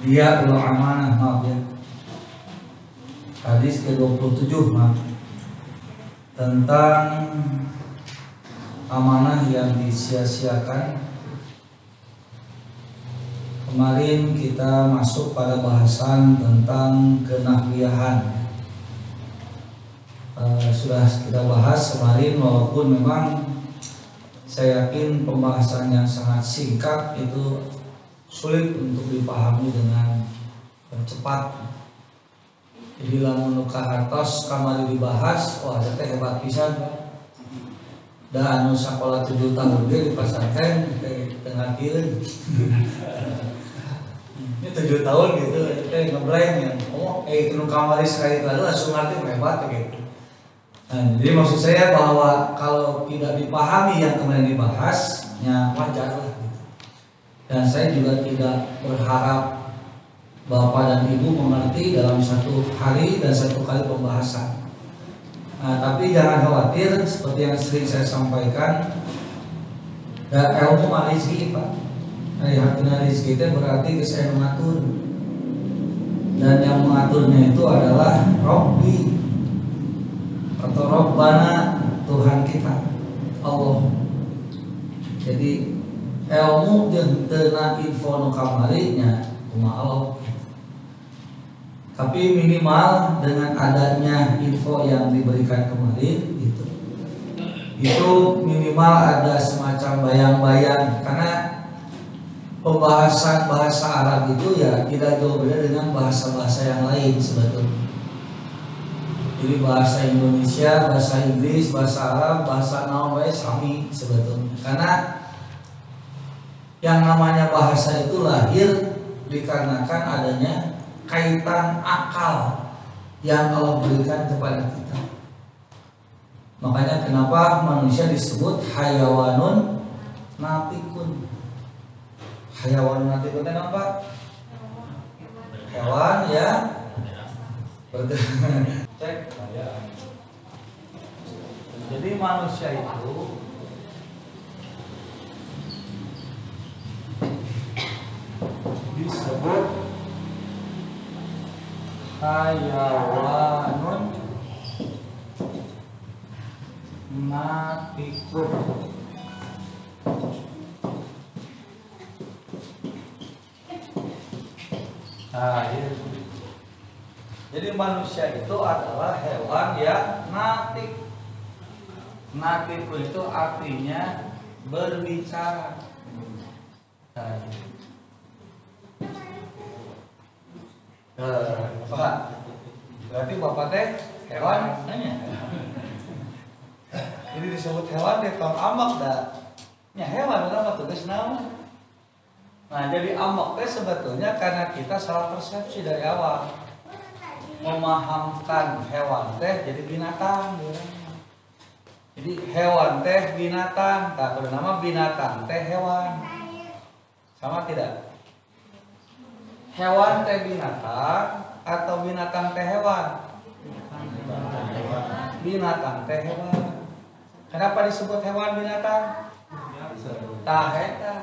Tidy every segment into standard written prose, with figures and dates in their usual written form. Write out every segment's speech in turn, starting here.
Dia ul amanah, maaf ya. Hadis ke-27 maaf. Tentang amanah yang disia-siakan. Kemarin kita masuk pada bahasan tentang kenahwiahan. Sudah kita bahas kemarin, walaupun memang saya yakin pembahasan yang sangat singkat itu sulit untuk dipahami dengan cepat. Jadi lamun ka hartos kamari dibahas, wah teh hebat pisan. Da anu sakola 7 tahun ge di pesantren tengah kieu. Ini 7 tahun gitu, teh ngeblank ya. Nu kamari sekali lalu langsung ngerti hebat gitu. Nah, jadi maksud saya bahwa kalau tidak dipahami yang kemarin dibahas, ya wajar lah gitu. Dan saya juga tidak berharap Bapak dan Ibu mengerti dalam satu hari dan satu kali pembahasan. Nah, tapi jangan khawatir, seperti yang sering saya sampaikan, ilmu rizki Pak. Hatina rizki itu berarti saya mengatur. Dan yang mengaturnya itu adalah Rabbi atau Rabbana, Tuhan kita, Allah. Jadi ilmu jeung teu info nu kamarinya kumaha Allah. Tapi minimal dengan adanya info yang diberikan kemarin itu minimal ada semacam bayang-bayang, karena pembahasan bahasa Arab itu ya tidak jauh beda dengan bahasa-bahasa yang lain sebetulnya. Jadi bahasa Indonesia, bahasa Inggris, bahasa Arab, bahasa naon wae sami sebetulnya. Karena yang namanya bahasa itu lahir dikarenakan adanya kaitan akal yang Allah berikan kepada kita. Makanya kenapa manusia disebut hayawanun natikun. Hayawanun natikun itu apa? Hewan ya cek. Jadi manusia itu disebut hayawanun natikun. Nah, jadi manusia itu adalah hewan yang natik. Natik itu artinya berbicara. Nah, Pak, berarti Bapak teh hewan nanya. Jadi disebut hewan teh tong amak dah. Ya hewan apa tugas nama. Nah, jadi amak teh sebetulnya karena kita salah persepsi dari awal. Memahamkan hewan teh jadi binatang. Jadi hewan teh binatang, tak bernama binatang teh hewan. Sama tidak? Hewan teh binatang atau binatang teh hewan? Binatang teh hewan. Kenapa disebut hewan binatang? Tah eta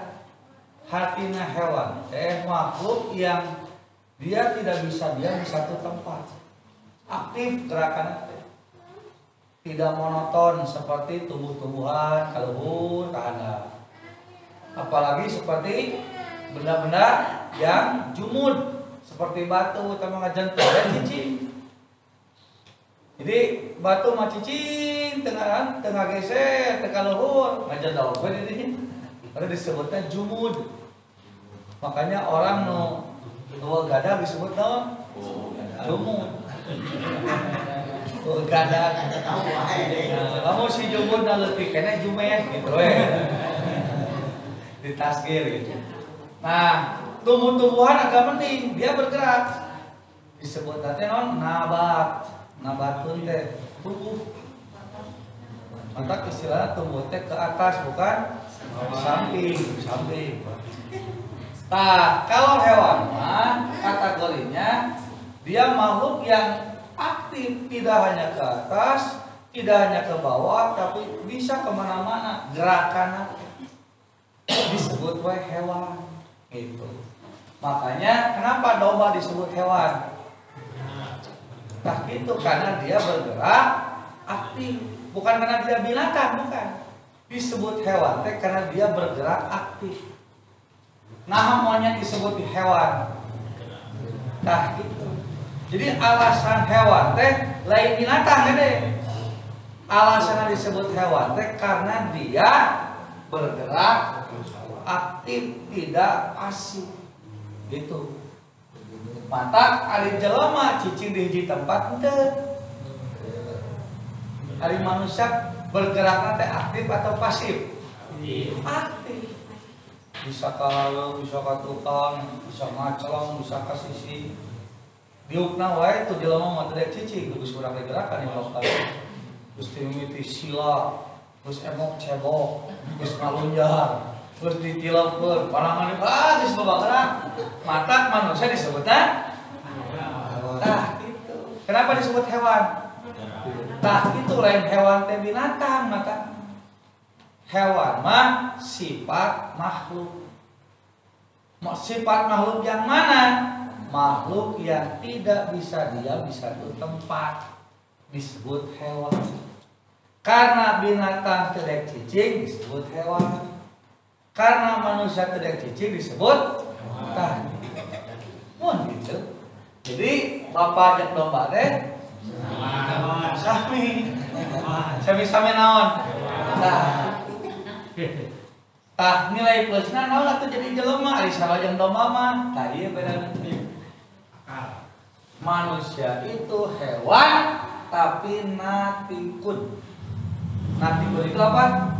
hatina hewan teh makhluk yang dia tidak bisa diam di satu tempat. Aktif gerakannya, tidak monoton seperti tumbuh-tumbuhan, kaluhur, kahana. Apalagi seperti benda-benda yang jumud seperti batu atau ngajentul dan cicing. Jadi batu mah cicing tengah geser, tengah luhur, ngajentul ini. Karena disebutnya jumud. Makanya orang tua gada disebut naon? Jumud. Tua gada tahu kamu si jumud na leutik kana jumet gitu we. Ditasgir gitu. Nah, tumbuh-tumbuhan agak penting, dia bergerak. Disebut teh naon? Nabat. Nabatun teh tumbuh. Maka istilah tumbuh teh ke atas bukan samping. Nah, kalau hewan mah kategorinya dia makhluk yang aktif, tidak hanya ke atas, tidak hanya ke bawah, tapi bisa kemana-mana gerakan disebut wae hewan gitu. Makanya kenapa domba disebut hewan? Nah itu karena dia bergerak aktif, bukan karena dia binatang, bukan. Disebut hewan teh karena dia bergerak aktif. Nah monyet disebut hewan. Nah itu. Jadi alasan hewan teh lain binatang gede. Alasan disebut hewan teh karena dia bergerak aktif, tidak pasif. Gitu. Mata ari jelema cicing di hiji tempat henteu. Ari manusia bergerak teh aktif atau pasif? Aktif. Bisa kalau bisa ka tukang, bisa ngaclong, bisa ka sisi. Diukna wae tuh jelema mah teh cicing geus urang gerakan yang lokal. Geus mimiti sila, geus emok cebok, geus ngalunjar. Terus ditilapkeun, panangan geus babakna. Mata manusia disebutna hewan. Tah itu. Kenapa disebut hewan? Tah itu lain hewan teh binatang mata. Hewan mah sifat makhluk. Sifat makhluk yang mana? Makhluk yang tidak bisa diam di satu tempat disebut hewan. Karena binatang teu cicing disebut hewan. Karena manusia tidak cicing disebut hewan. Mun gitu. Jadi bapak jeung domba teh sami naon? Tah nilai plusna naon atuh jadi jelema ari salah jeung domba mah. Tah ieu bedana. Manusia itu hewan tapi natikun. Natikun itu apa?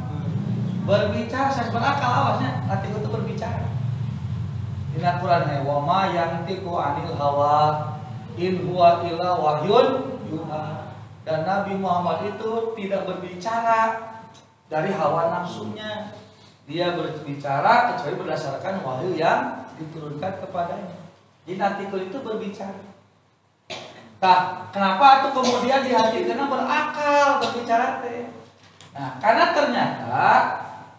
Berbicara, saya berakal awasnya. Nanti itu berbicara. Di Al-Quran wa ma yantiqu anil hawa in huwa illa wahyun yuha. Dan Nabi Muhammad itu tidak berbicara dari hawa nafsunya. Dia berbicara kecuali berdasarkan wahyu yang diturunkan kepadanya. Jadi nantikul itu berbicara. Nah, kenapa itu kemudian di hati karena berakal berbicara teh? Nah, karena ternyata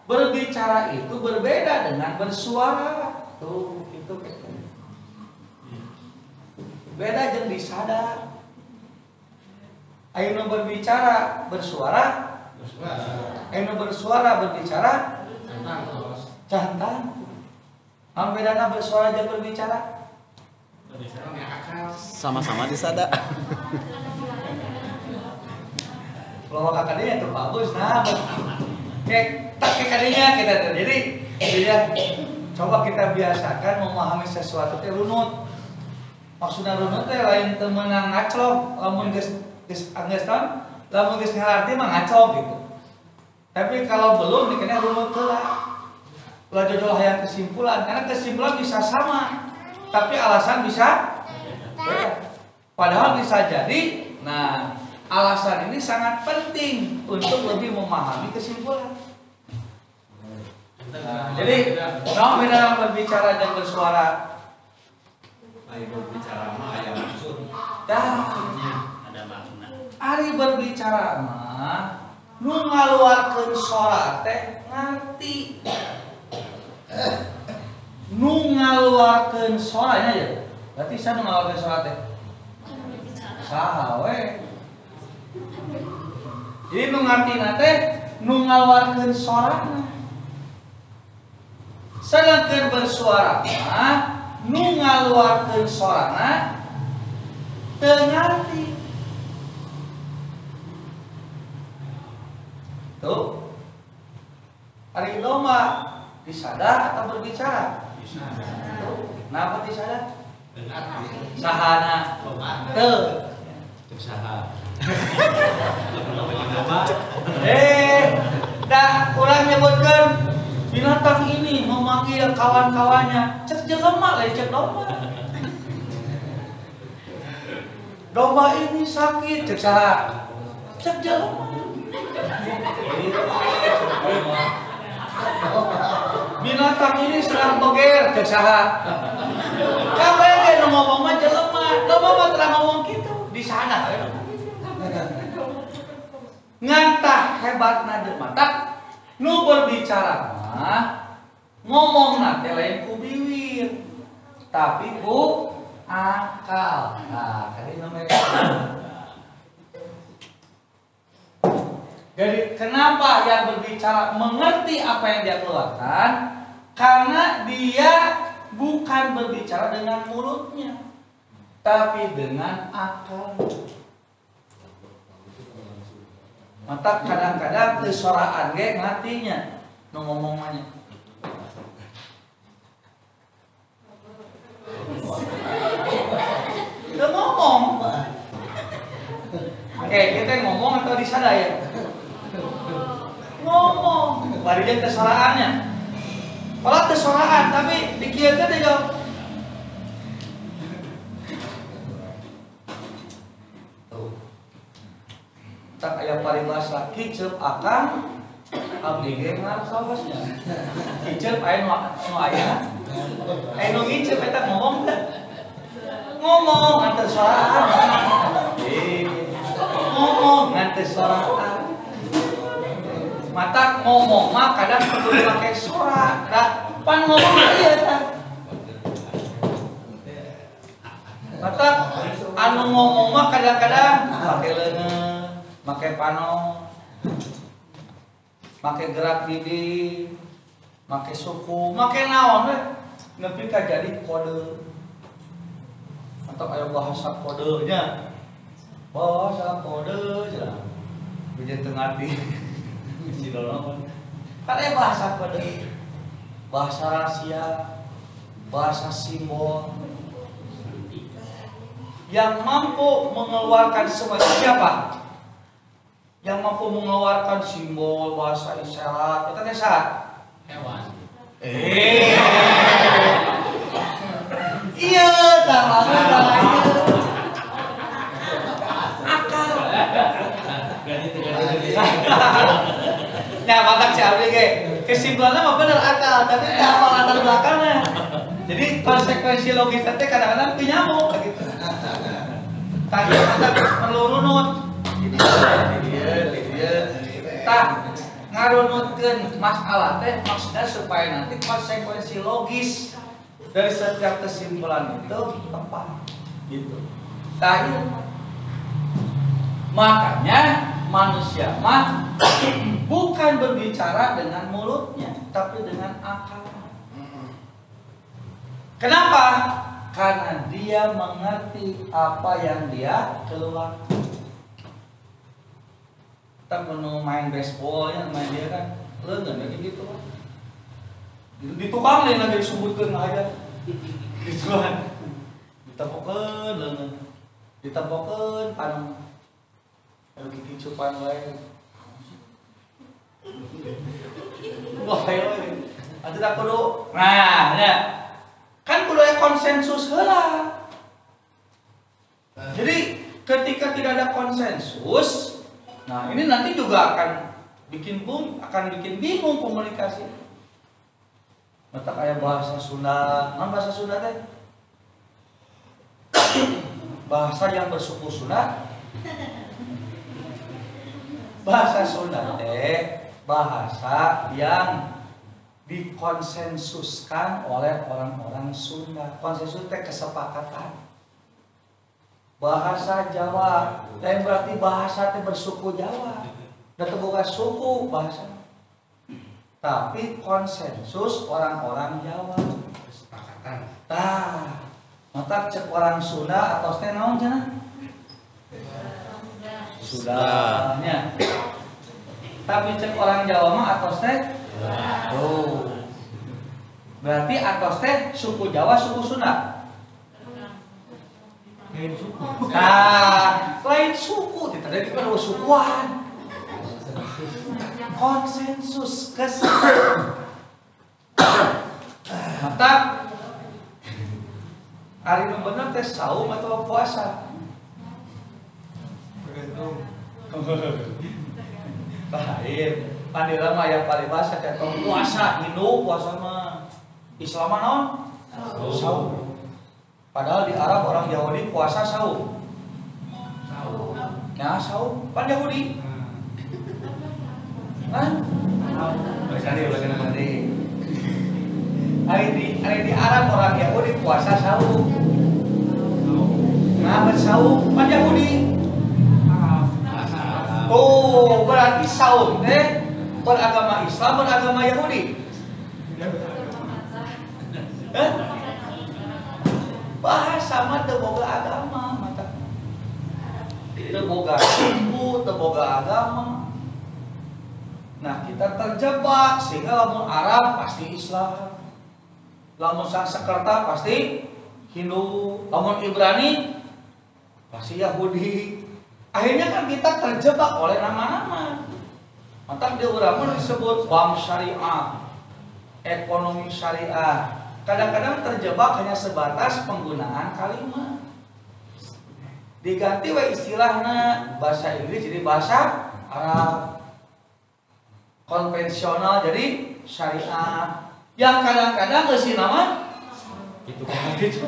berbicara itu berbeda dengan bersuara. Tuh, itu beda jeung disadar. Ayeuna berbicara, bersuara. Ayeuna bersuara, berbicara. Cantan. Apa bedana bersuara jeung berbicara? Sama-sama disadar. Kalau kakaknya itu bagus, nah, kayak tak kadinya kita jadi coba kita biasakan memahami sesuatu teh runut. Maksudnya runut teh lain teu meunang ngaclok, lamun geus anggeus naon, lamun geus ngarti mah ngaclok gitu. Tapi kalau belum dikena runut heula. Ulah jojol hayang kesimpulan, karena kesimpulan bisa sama, tapi alasan bisa beda. Padahal bisa jadi, nah alasan ini sangat penting untuk lebih memahami kesimpulan. Nah, jadi, no beda berbicara dan bersuara. Ari berbicara mah aya maksud. Ada makna. Ari berbicara mah nu ngaluarkeun suara teh ngarti. Nu ngaluarkeun suaranya ya. Berarti saya nu ngaluarkeun suara teh. Saha we? Jadi nu ngartina teh nu ngaluarkeun suarana. Sedangkan bersuara mah nu ngaluarkeun suarana teu ngarti. Tuh. Ari domba disadar atau berbicara? Disadar. Kenapa disadar? Sahana. Teu. Usaha. Dah urang nyebutkeun binatang ini memanggil kawan-kawannya. Cek jelema lain cek domba. Domba ini sakit, cek saha? Cek jelema. Binatang ini sedang beger, cek saha? Kabeh ge nu ngomong mah jelema, domba mah teu ngomong kitu, di sana. Ngantah hebatna jelema tak nu berbicara mah ngomongna teh lain ku bibir tapi ku akal. Nah, tadi namanya. Jadi kenapa yang berbicara mengerti apa yang dia keluarkan? Karena dia bukan berbicara dengan mulutnya, tapi dengan akal. Mata kadang-kadang kesoraan ge ngartinya nu ngomongannya. Udah ngomong. Kita ngomong atau disadaya? Ngomong. Barinya kesoraannya. Kalau kesoraan tapi dikira dia jawab. Tak aya paribasa kicep akang abdi ge ngarososnya. Kicep aya nu aya. Nu ngicep eta ngomong teh. Ngomong nganter sorangan. Ngomong nganter sorangan. Mata ngomong mah kadang perlu pakai suara. Da pan ngomong ieu tah. Mata anu ngomong mah kadang-kadang pakai leungeun, pakai pano, pakai gerak bibir, pakai suku, pakai naon we, nepi ka jadi kode. Atau aya bahasa kodenya. Bahasa kode cenah. Bija teu ngarti. Si dolongan. Kan aya bahasa kode. Bahasa rahasia, bahasa simbol. Yang mampu mengeluarkan semua siapa? Yang mampu mengeluarkan simbol, bahasa isyarat, itu teh saha? Hewan. Iya, tah akal. Nah, matak si Abdi ge. Kesimpulannya mah bener akal, tapi teu hafal latar belakangnya. Jadi konsekuensi logis teh kadang-kadang teu nyambung gitu. Tadi matak perlu runut. Tah ngarunutkeun masalah teh maksudnya supaya nanti konsekuensi logis dari setiap kesimpulan itu tepat gitu. Tah makanya manusia mah bukan berbicara dengan mulutnya tapi dengan akal. Kenapa? Karena dia mengerti apa yang dia keluarkan. Kita mau main baseball ya, main dia kan leungeun lagi gitu kan. Di tukang lain lagi disebutkeun aja. Gituan. Ditepokeun leungeun. Ditepokeun panu. Anu kicupan wae. Wah, ayo we. Atuh tak kudu. Nah, ya. Kan kudu aya konsensus heula. Jadi ketika tidak ada konsensus, nah ini nanti juga akan bikin bingung komunikasi. Mata kayak bahasa Sunda, bahasa Sunda teh bahasa yang bersuku Sunda. Bahasa Sunda teh bahasa yang dikonsensuskan oleh orang-orang Sunda. Konsensus teh kesepakatan. Bahasa Jawa teh berarti bahasa teh bersuku Jawa. Da teu boga suku bahasa. Tapi konsensus orang-orang Jawa kesepakatan. Tah, mata cek orang Sunda atau teh naon cenah? Sudahnya. Tapi cek orang Jawa mah atos teh. Oh. Berarti atos teh suku Jawa, suku Sunda. Lain suku. Nah, lain suku, tidak ada dua sukuan. Konsensus kesepakatan. Mata hari nu bener teh saum atau puasa? Lain. Pandira mah yang paling bahasa kayak puasa, Hindu puasa mah Islam mah naon? Saum. Padahal di Arab orang Yahudi puasa saum. Nah, saum pan Yahudi. Kan? Ulah tadi. Hari di Arab orang Yahudi puasa saum. Ngamet saum pan Yahudi. Oh, berarti saum teh beragama Islam, beragama Yahudi. Bahasa mah teu boga agama, mata. Teu boga suku, teu boga agama. Nah, kita terjebak sehingga lamun Arab pasti Islam. Lamun Sanskerta pasti Hindu, lamun Ibrani pasti Yahudi. Akhirnya kan kita terjebak oleh nama-nama. Maka di urang disebut bank syariah, ekonomi syariah. Kadang-kadang terjebak hanya sebatas penggunaan kalimat. Diganti we istilahnya bahasa Inggris jadi bahasa Arab. Konvensional jadi syariah. Yang kadang-kadang ngasih nama itu gitu.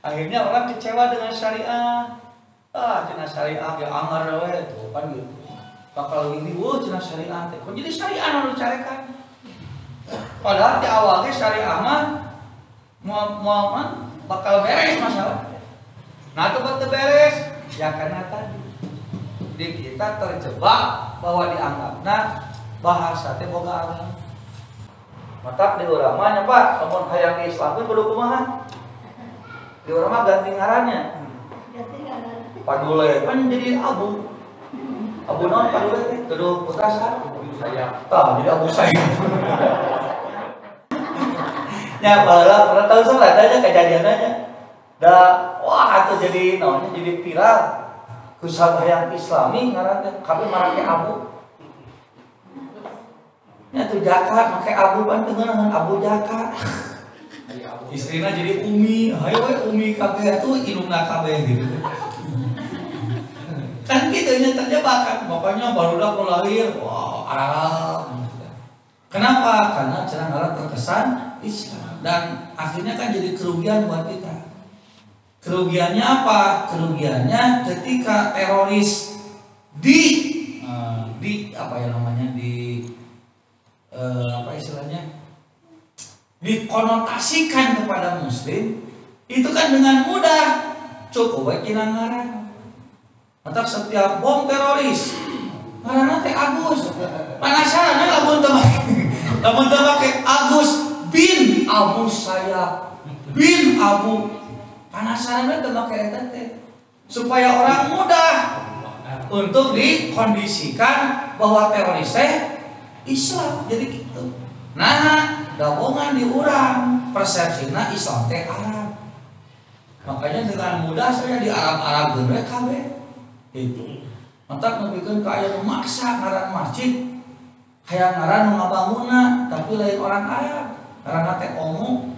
Akhirnya orang kecewa dengan syariah. Cina syariah ya anggar we tuh kan gitu. Bakal ini cina syariah teh. Kok jadi syariah anu dicarekan? Padahal di awalnya syariah mah mau bakal beres masalah. Nah itu betul beres ya karena tadi di kita terjebak bahwa dianggapnya bahasa teh boga agama. Mata di urang mah nya Pak, lamun hayang di Islam teh kudu kumaha? Di urang mah ganti ngarannya. Padule kan jadi abu. Abu naon padule teh? Kudu putra saha? Saya. Tah jadi abu saya. Ya baheula pernah tahu sama adanya kejadiannya. Wah atuh jadi naonnya jadi viral. Kusab hayang Islami ngaran teh kabeh marake abu. Nya tuh Jaka make abu pan teu ngeunaheun Abu Jaka. Istrina jadi Umi, hayo we Umi kabeh atuh inungna kabeh gitu. Kan gitu nya terjebak kan. Makanya barudak mau lahir, wah Arab. Kenapa? Karena cenah ngaran terkesan Islam. Dan akhirnya kan jadi kerugian buat kita. Kerugiannya apa? Kerugiannya ketika teroris di apa ya namanya apa istilahnya dikonotasikan kepada Muslim itu kan dengan mudah cukup baik ngaran. Maka setiap bom teroris ngaran teh Agus. Penasaran lamun teu make Agus bin Abu Sayyaf bin Abu. Penasaran teu make eta teh supaya orang mudah untuk dikondisikan bahwa teroris teh Islam jadi gitu. Nah, gabungan di urang persepsina Islam teh Arab. Makanya dengan mudah saya di Arab geus kabeh. Itu. Mantap ngabikeun ka aya nu maksa ngaran masjid. Hayang ngaran nu ngabangunna tapi lain orang Arab. Ngaranna teh Omo.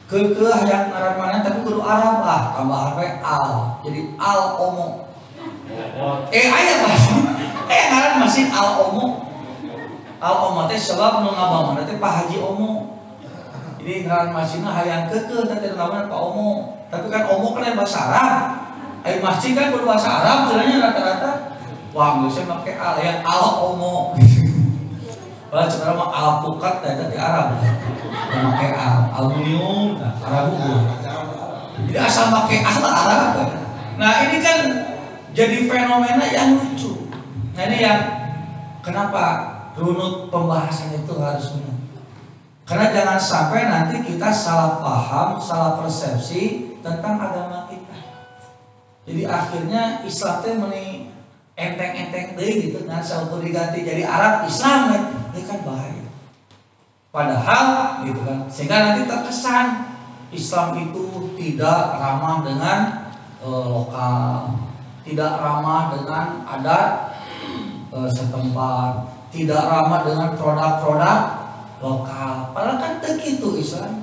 Keukeuh hayang ngaran mana tapi kudu Arab tambahan we al. Jadi Al Omo. Aya pasti. Ngaran masjid Al Omo. Al Omo teh sebab nu ngabangun teh Pak Haji Omo. Jadi ngaran masjidna hayang keukeuh teh ngabangun Pak Omo. Tapi kan Omo kan bahasa Arab. Ai masjid kan berbahasa Arab sebenarnya rata-rata. Wah, geus make al ya Al Omo. Padahal sebenarnya mah al pukat teh di Arab. Make aluminium, Arab unggul. Jadi asal make asal Arab. Nah, ini kan jadi fenomena yang lucu. Nah, ini yang kenapa runut pembahasan itu harus benar. Karena jangan sampai nanti kita salah paham, salah persepsi tentang agama kita. Jadi akhirnya Islam teh meuni enteng-enteng deui gitu kan saukur diganti jadi Arab Islam ini kan bahaya. Padahal gitu kan sehingga nanti terkesan Islam itu tidak ramah dengan lokal, tidak ramah dengan adat setempat, tidak ramah dengan produk-produk lokal. Padahal kan begitu Islam.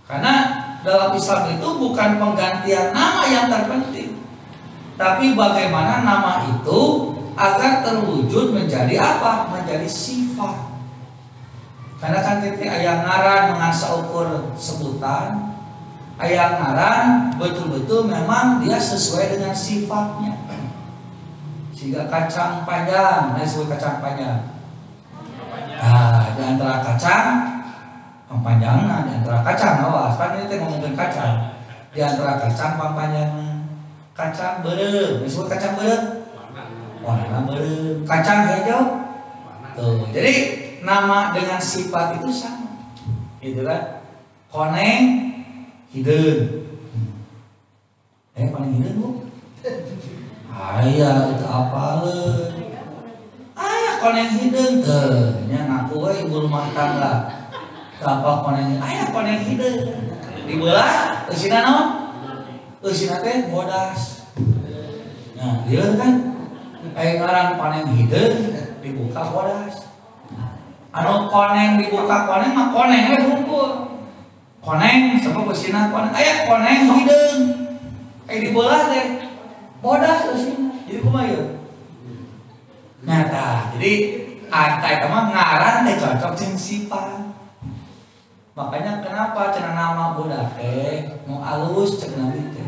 Karena dalam Islam itu bukan penggantian nama yang terpenting, tapi bagaimana nama itu agar terwujud menjadi apa? Menjadi sifat. Karena kan kita aya ngaran dengan saukur sebutan, aya ngaran betul-betul memang dia sesuai dengan sifatnya. Sehingga kacang panjang, disebut kacang panjang. Nah, di antara kacang pampanjangna di antara kacang awas kan ini teh ngomongin kacang di antara kacang pampanjangna kacang beureuh disebut kacang beureuh warna beureuh kacang hijau tuh jadi nama dengan sifat itu sama gitu kan koneng hideung koneng hideung Bu aya itu apaleun aya koneng hideung teu nya ngaku we ibu rumah tangga apa koneng aya koneng hideung dibelah eusina naon eusina teh bodas nah lieur kan aya ngaran koneng hideung dibuka bodas anu koneng dibuka koneng mah koneng we hungkul koneng sabab eusina koneng aya koneng hideung dibelah teh bodas eusina jadi kumaha ieu nyata jadi eta mah ngaran teh cocok jeung sifat makanya kenapa cenah nama budak teh nu alus cek nabi teh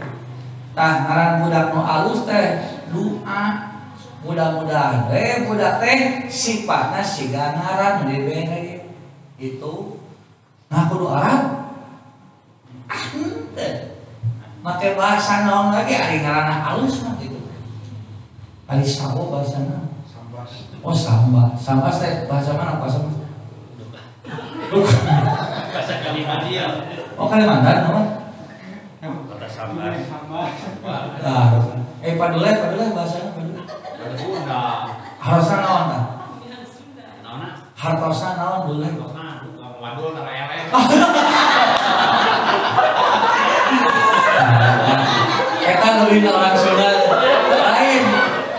tah ngaran budak nu alus teh doa mudah-mudahan budak teh sifatna siga ngaran nu dibere itu nah kudu Arab teh make bahasa naon lagi ari ngaranna alus mah gitu ari sabo bahasana oh samba samba teh bahasa mana bahasa bahasa Kalimantan. Oh Kalimantan, apa? Kata sambar. Nah, paduleh bahasanya paduleh. Sunda. Harusna naon tah? Naonna? Hartosna naon duleh? Wadul tarayale. Eta leuwih orang Sunda lain.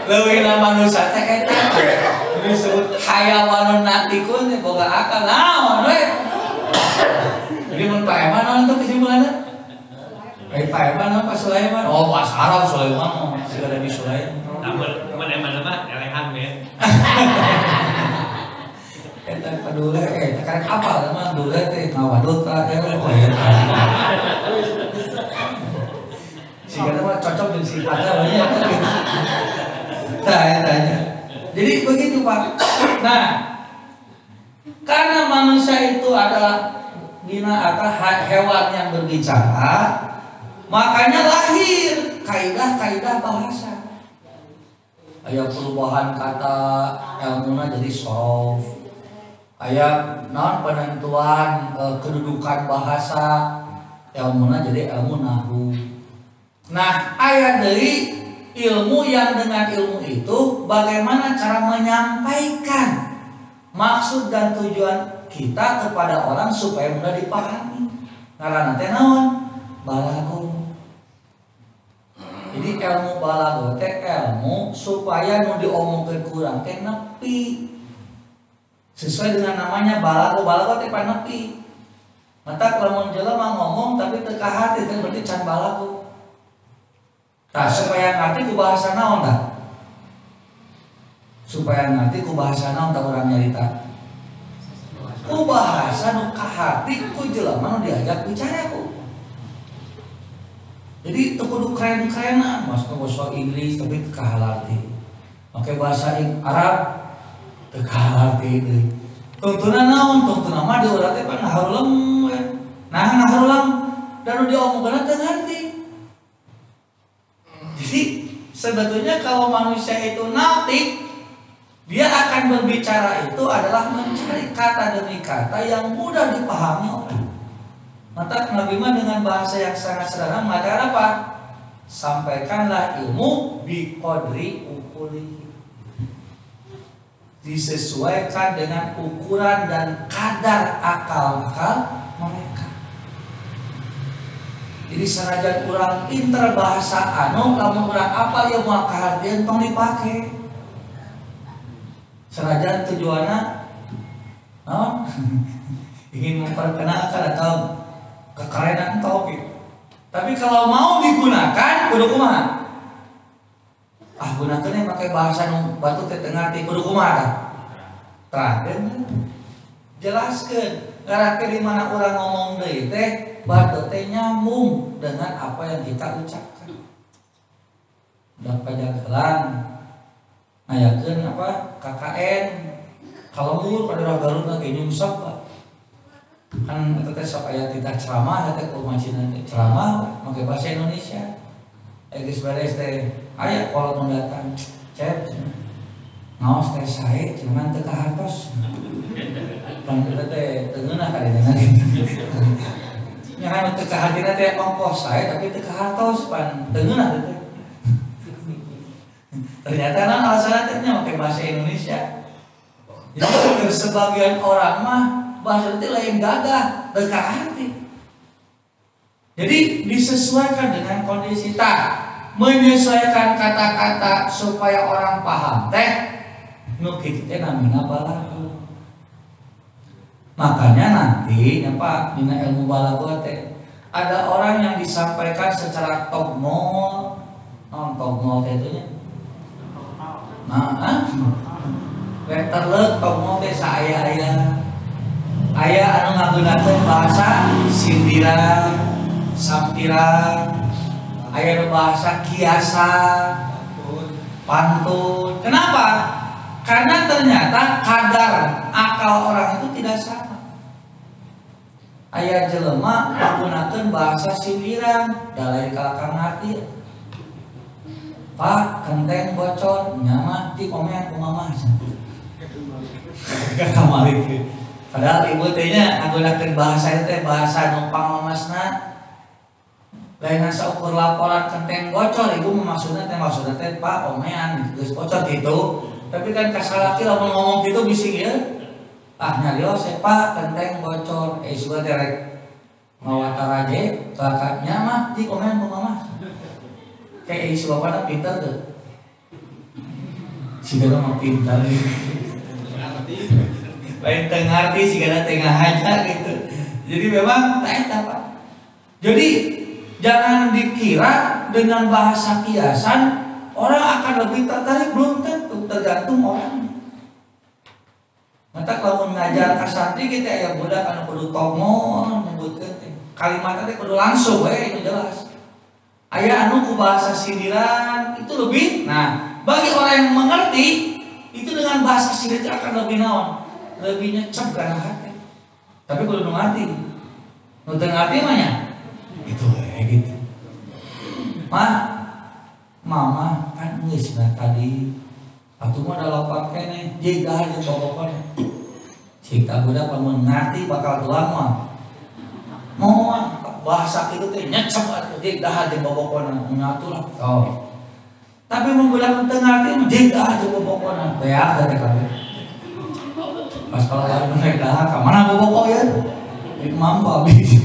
Leuwih manusia teh eta. Disebut hayawanun natikun boga akal naon we. Jadi mun Pak Eman naon tuh kesimpulanna? Pak Eman naon Pak Sulaiman? Oh Pak Arab Sulaiman sudah ada di Sulaiman. Namun Eman mah elehan we. Eta padule eta kan apa mah dule teh ngawadut tah oh ya. Siga mah cocok jeung sifatna banyak gitu. Tanya. Jadi begitu Pak. Nah, karena manusia itu adalah hewan yang berbicara, makanya lahir kaidah-kaidah bahasa. Aya perubahan kata ilmuna jadi sorof. Aya naon penentuan kedudukan bahasa ilmuna jadi ilmu nahwu. Nah, aya deui ilmu yang dengan ilmu itu bagaimana cara menyampaikan maksud dan tujuan kita kepada orang supaya mudah dipahami. Ngaranna teh naon? Balago. Jadi ilmu balago teh ilmu supaya nu diomongkeun ku urang teh nepi. Sesuai dengan namanya balago teh panepi. Mata lamun jelema ngomong tapi teu ka hati teh berarti can balago. Nah, supaya ngerti ku bahasa naon tah? Supaya ngerti ku bahasa naon tah urang nyarita? Ku bahasa nu ka hati ku jelema nu diajak bicara ku. Jadi teu kudu keren-kerenan, mas bahasa Inggris tapi teu kahalarti. Make bahasa Arab teu kahalarti deui. Tuntuna naon? Tuntuna mah di urang teh pan ngaharulang we. Nah, ngaharulang dan nu diomongkeun teu ngarti. Jadi sebetulnya kalau manusia itu natik, dia akan berbicara itu adalah mencari kata demi kata yang mudah dipahami orang. Maka Nabi mah dengan bahasa yang sangat sederhana mengatakan apa? Sampaikanlah ilmu biqadri ukuli. Disesuaikan dengan ukuran dan kadar akal-akal mereka. Jadi sanajan urang pinter bahasa anu lamun urang apal ieu moal kahartieun tong dipake. Sanajan tujuanna naon? Ingin memperkenalkan atau kekerenan tauhid. Tapi kalau mau digunakan kudu kumaha? Gunakeun yang pakai bahasa nu batu teh teu ngarti kudu kumaha? Terangkeun. Jelaskeun. Karena di mana orang ngomong deui teh batu teh nyambung dengan apa yang kita ucapkan. Dan pajagelan ngayakeun apa KKN kalembur pada Garut lagi nyungsep Pak. Kan itu teh sok aya titah ceramah teh kumacina ceramah make bahasa Indonesia. Geus beres teh aya kolot mendatang. Cep. Ngaos teh sae cuman teu kahartos. Pan kita teh teu ngeunah ka dina gitu. Nya kan teu kahatina teh ongkos sae tapi teu kahartos pan teu ngeunah teh. Ternyata kan alasanna teh nya make bahasa Indonesia. Jadi sebagian orang mah bahasa itu lain gagah, teu kaharti. Jadi disesuaikan dengan kondisi menyesuaikan kata-kata supaya orang paham teh nu kitu teh namina balaghah. Makanya nanti Pak dina ilmu balaghah teh ada orang yang disampaikan secara togmol, togmol teh itu nya. Nah, terleuk togmol teh saaya-aya. Aya anu ngagunakeun bahasa sindiran, sampiran, aya anu bahasa kiasan, pantun. Kenapa? Karena ternyata kadar akal orang itu tidak sama. Aya jelema menggunakan bahasa sindiran, dalai kalakang ngarti. Pak, kenteng bocor, nyama ti komen ku mamah. Kamari. Padahal ibu tehnya menggunakan bahasa itu bahasa numpang mamasna. Lain saukur laporan kenteng bocor, ibu maksudnya teh Pak omean geus bocor gitu. Tapi kan kasalaki lamun ngomong gitu bising ya. Ah nyarios Pak kenteng bocor, sudah derek ngawataraje kakaknya mah di omean ku mamah. Kayak isu bapana pintar tuh. Si mah pintar. Lain tengarti sigana tengah aja gitu. Jadi memang tak Pak. Jadi jangan dikira dengan bahasa kiasan orang akan lebih tertarik, belum tentu, tergantung orang. Mata kalau mengajar kasantri kita ya budak anu kudu togmol nyebutkeun kalimatna teh kudu langsung we itu jelas. Aya anu ku bahasa sindiran itu lebih. Nah, bagi orang yang mengerti itu dengan bahasa sindiran akan lebih naon? Lebih nyecep kana hati. Tapi kudu nu ngarti. Nu teu ngarti mah nya itu gitu. Mama kan geus tadi atuh mah da lapak keneh jeung dah jeung bobokona. Cita budak lamun ngarti bakal tuang mah. Moal bahasa kitu teh nyecep atuh jeung dah jeung bobokona nyatu lah. Oh. Tapi mun budak teu ngarti mah jeung dah jeung bobokona. Beak teh kabeh. Pas kalau lari naik dah, kemana bobok ya? Di mampu habis.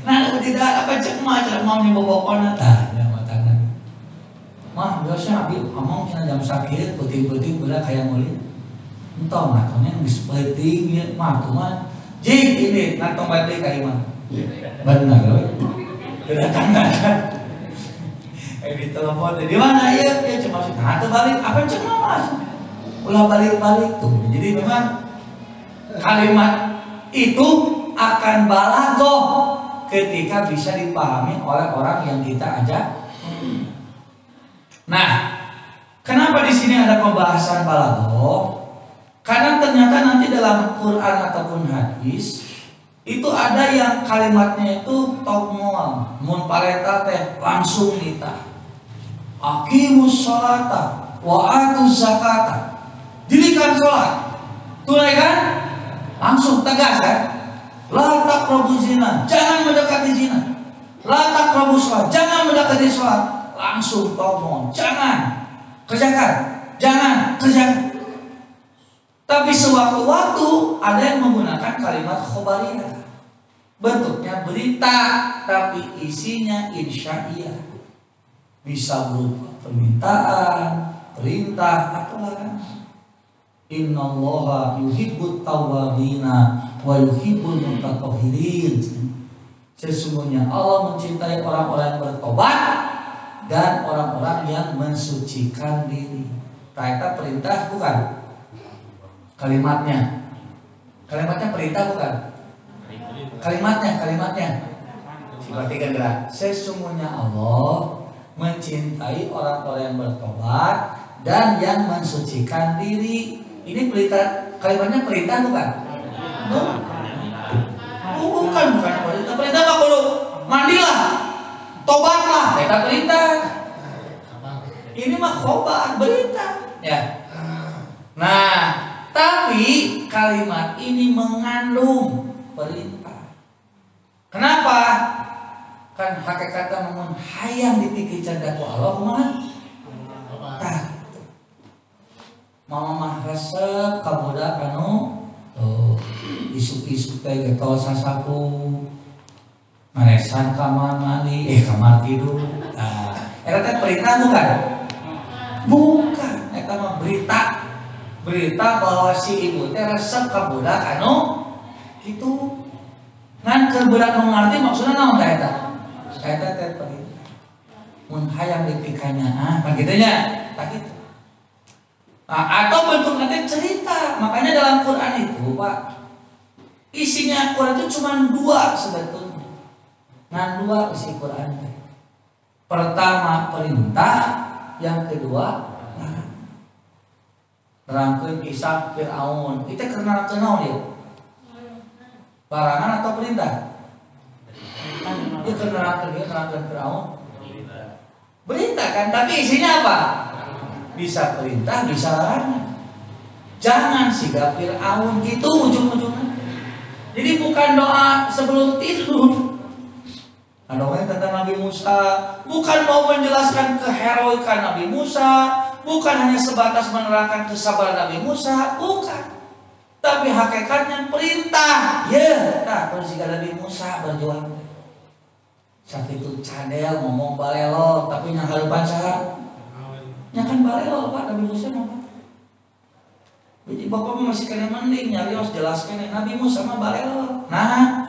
Nah, tidak apa cek mah cara mau nyebobokona tah, ya matana. Mah biasa abi ngomong cenah jam sakit peuting-peuting budak hayang meuli. Entong matanya geus peuting ieu mah tuh mah. Jing ini nantong bae deui ka imah. Bener we. Kedatang-datang. Di telepon di mana ieu? Ya cuma nah teu balik apa cek mah Mas? Ulah balik-balik tuh. Jadi memang kalimat itu akan balaghah ketika bisa dipahami oleh orang yang kita ajak. Nah, kenapa di sini ada pembahasan balaghah? Karena ternyata nanti dalam Quran ataupun hadis itu ada yang kalimatnya itu togmol, mun parenta teh langsung nitah. Aqimus sholata wa atuz zakata. Dirikan sholat, tunaikan, langsung tegas kan? La taqrabu zina, jangan mendekati zina. La taqrabu sholat, jangan mendekati sholat. Langsung togmol, jangan kerjakan, jangan kerjakan. Tapi sewaktu-waktu ada yang menggunakan kalimat khobariyah, bentuknya berita, tapi isinya insya'iyah. Bisa berupa permintaan, perintah, atau larangan. Innallaha yuhibbut tawwabina wa yuhibbul mutatahhirin. Sesungguhnya Allah mencintai orang-orang yang bertobat dan orang-orang yang mensucikan diri. Ternyata perintah bukan? Kalimatnya perintah bukan? Kalimatnya. Perhatikan gerak. Sesungguhnya Allah mencintai orang-orang yang bertobat dan yang mensucikan diri. Ini perintah, kalimatnya perintah bukan? mandilah, tobatlah, eta perintah. Ini mah khobar, berita, ya. Nah, tapi kalimat ini mengandung perintah. Kenapa? Kan hakikatnya namun hayang dipikir canda ku Allah kumaha? Tah. Mama mah resep ka budak anu isuk-isuk teh getol sasapu. Maresan kamar mandi, kamar tidur. Nah, eta teh perintah bukan? Bukan, eta mah berita. Berita bahwa si ibu teh resep ka budak anu kitu. Ngan keur budak nu ngarti maksudna naon teh eta? Eta teh perintah. Mun hayang dipikanya kan kitu nya. Tak kitu. Nah, atau bentuk nanti cerita. Makanya dalam Quran itu, Pak, isinya Quran itu cuma 2 sebetulnya. Nah, 2 isi Quran. Pertama perintah, yang kedua nerangkeun kisah Firaun. Kita kenal dia. Larangan atau perintah? Dia nerangkeun Firaun. Berita kan, tapi isinya apa? Bisa perintah, bisa larangan. Jangan sigap Firaun gitu ujung-ujungnya. Jadi bukan doa sebelum tidur. Doa tentang Nabi Musa, bukan mau menjelaskan keheroikan Nabi Musa, bukan hanya sebatas menerangkan kesabaran Nabi Musa, bukan. Tapi hakikatnya perintah. Ya, nah jika Nabi Musa berjuang. Saat itu cadel ngomong balelo, tapi nyaharupan saha? Nyakan balelo Pak, Nabi Musa mah. Jadi bapak masih kena mending nyari harus jelaskan Nabi Musa mah balelo. Nah,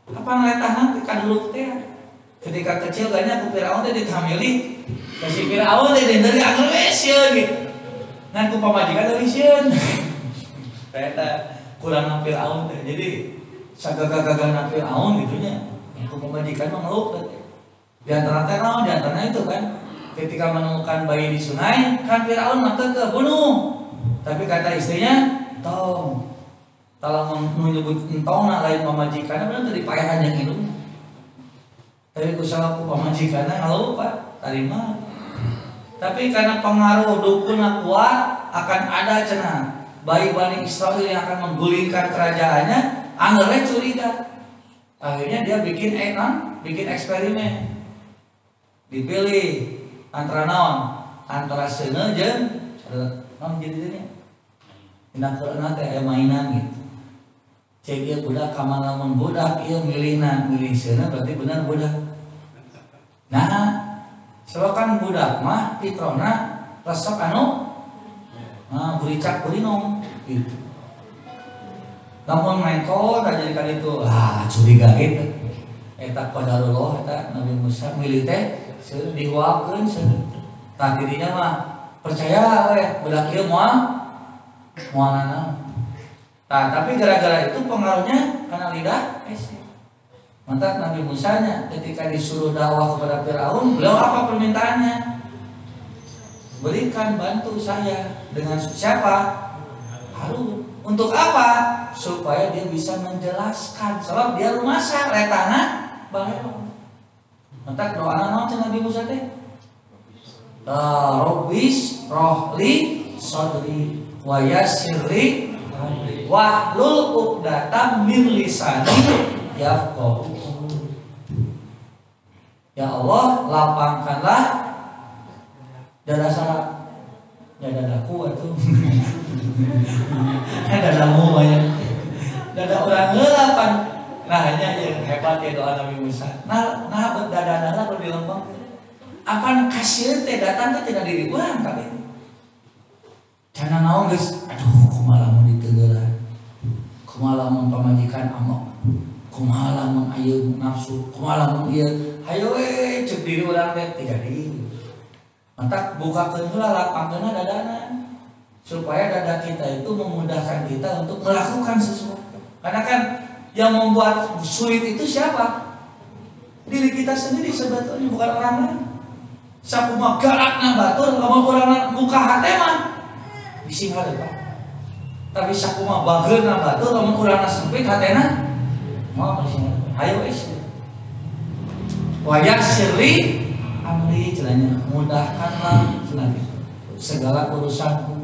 apa ngeletah nanti kaduluk teh? Ketika kecil banyak ku Firaun teh ditamili. Kasih Firaun teh dari agresif gitu. Ngan ku pamajikan dari sieun. Eta kurang Firaun teh. Jadi sagagagagana Firaun gitu nya. Ku pamajikan mah ngelup teh. Di antara teh naon di antaranya itu kan ketika menemukan bayi di sungai, kan Firaun mah ke bunuh. Tapi kata istrinya, "Tong." Kalau menyebut entongna lain pamajikanna bener tadi payahan yang hidup. Tapi kusaha ku pamajikanna kalau Pak tarima. Tapi karena pengaruh dukunna kuat akan ada cenah bayi Bani Israil yang akan menggulingkan kerajaannya, anggernya curiga. Akhirnya dia bikin eksperimen. Dipilih antara naon? Antara seuneu jeung naon jadinya? Dina Qur'an teh aya mainan gitu. Cek ieu budak kamar lamun budak ieu milihna milih seuneu berarti benar budak. Nah, sebab kan budak mah fitrona resep anu buricak burinom gitu. Lamun mengko da jadi kali itu curiga gitu. Eta qadarullah eta Nabi Musa milih teh seueur dihuakeun seueur. Tah dirinya mah percaya we budak ieu moal naon. Nah, tapi gara-gara itu pengaruhnya karena lidah mantap Nabi Musa nya ketika disuruh dakwah kepada Firaun, beliau apa permintaannya? Berikan bantu saya dengan siapa? Harun. Untuk apa? Supaya dia bisa menjelaskan. Sebab dia rumasa retana balelo. Mantap doa naon cenah Nabi Musa teh? Rabbis rohli sadri wa yassirli wahlul 'uqdatam min lisani yafqahu. Ya Allah, lapangkanlah dada saya. Ya dadaku atuh. Dadamu banyak. Dada orang ngelapan. Nah, hanya yang hebat ya doa Nabi Musa. Nah dada perlu dilempang. Akan kasih teh datang teh tina diri urang kabeh. Cana naon geus, aduh kumaha lamun diteugeurah. Kumaha lamun pamajikan amok. Kumaha lamun aya nafsu, kumaha lamun ieu. Hayo we cek diri urang teh tidak di. Mantap bukakeun heula lapangkeunna dadana. Supaya dada kita itu memudahkan kita untuk melakukan sesuatu. Karena kan yang membuat sulit itu siapa? Diri kita sendiri sebetulnya, bukan orang lain. Sakumaha galakna batur lamun urang buka hate mah bising hade Pak. Tapi sakumaha bageurna batur lamun urang sempit hatena moal bising. Hayo Wayassirli amri cenanya, mudahkanlah segala urusanku.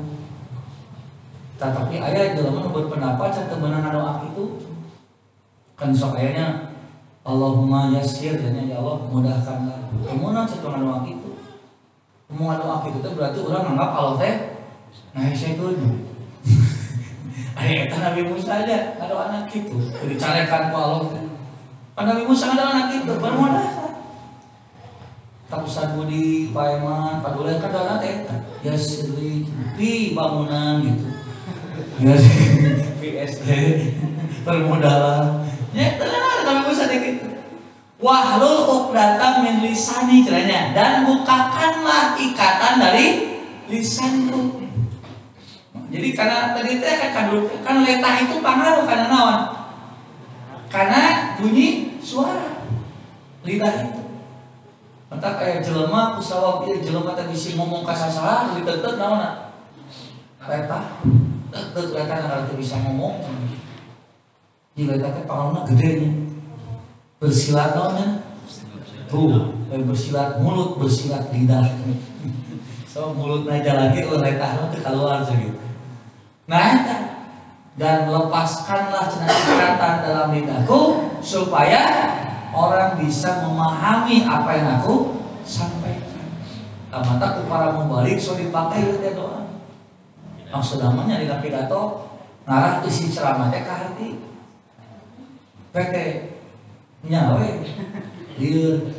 Tetapi aya jelema nu berpendapat can meunang doa kitu. Kan sok ayanya Allahumma yassir cenanya, ya Allah mudahkanlah. Kumaha can doa kitu? Mau doa kitu teh berarti urang nganggap Allah teh ngahesekeun. Aya eta Nabi Musa aja ngadoa anak kitu, dicarekan ku Allah teh. Pan Nabi Musa ngadoa anak kitu, bermudah. Tapusan budi paeman paduleh kadana teh yassirli pi bangunan gitu. Ya PSD permodalan. Ya tenang Nabi Musa teh kitu. Wahlul 'uqdatam min lisani cenanya, dan bukakanlah ikatan dari lisanku. Jadi karena tadi teh kan letah itu pengaruh karena naon? Karena bunyi suara lidah itu. Entah kayak jelema kusawa ieu jelema teh bisi ngomong ka sasaha diteuteut naonna? Letah. Teuteut letah ngarana teu bisa ngomong. Ieu letah teh pangaruhna gede nya. Bersilat naonnya? Tuh, bersilat mulut, bersilat lidah. So mulutna lagi letah teh keluar gitu. Nah, dan lepaskanlah cenah ikatan dalam lidahku supaya orang bisa memahami apa yang aku sampaikan. Mata para mubalik so dipakai ieu teh doa. Maksudna mah nyarina pidato ngarah isi ceramah teh ka hati. PT nya we. Lieur.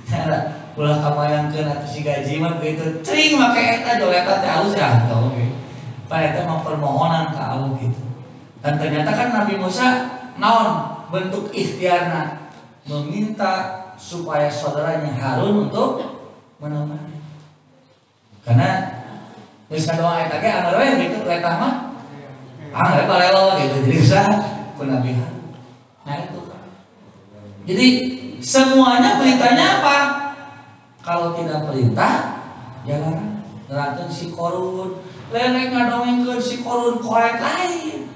Cara ulah kabayangkeun atuh si gaji mah begitu cing make eta jo eta teh halus ya tau ge. Pa eta mah permohonan ka Allah gitu. Dan ternyata kan Nabi Musa naon bentuk ikhtiarna meminta supaya saudaranya Harun untuk menemani. Karena geus doa eta ge anggar we gitu letah mah. Anggar balelo gitu. Jadi usah ku Nabi Harun. Nah itu kan. Jadi semuanya beritanya apa? Kalau tidak perintah, ya larang. Nerangkeun si Korun, lelek ngadongengkeun si Korun korek lain.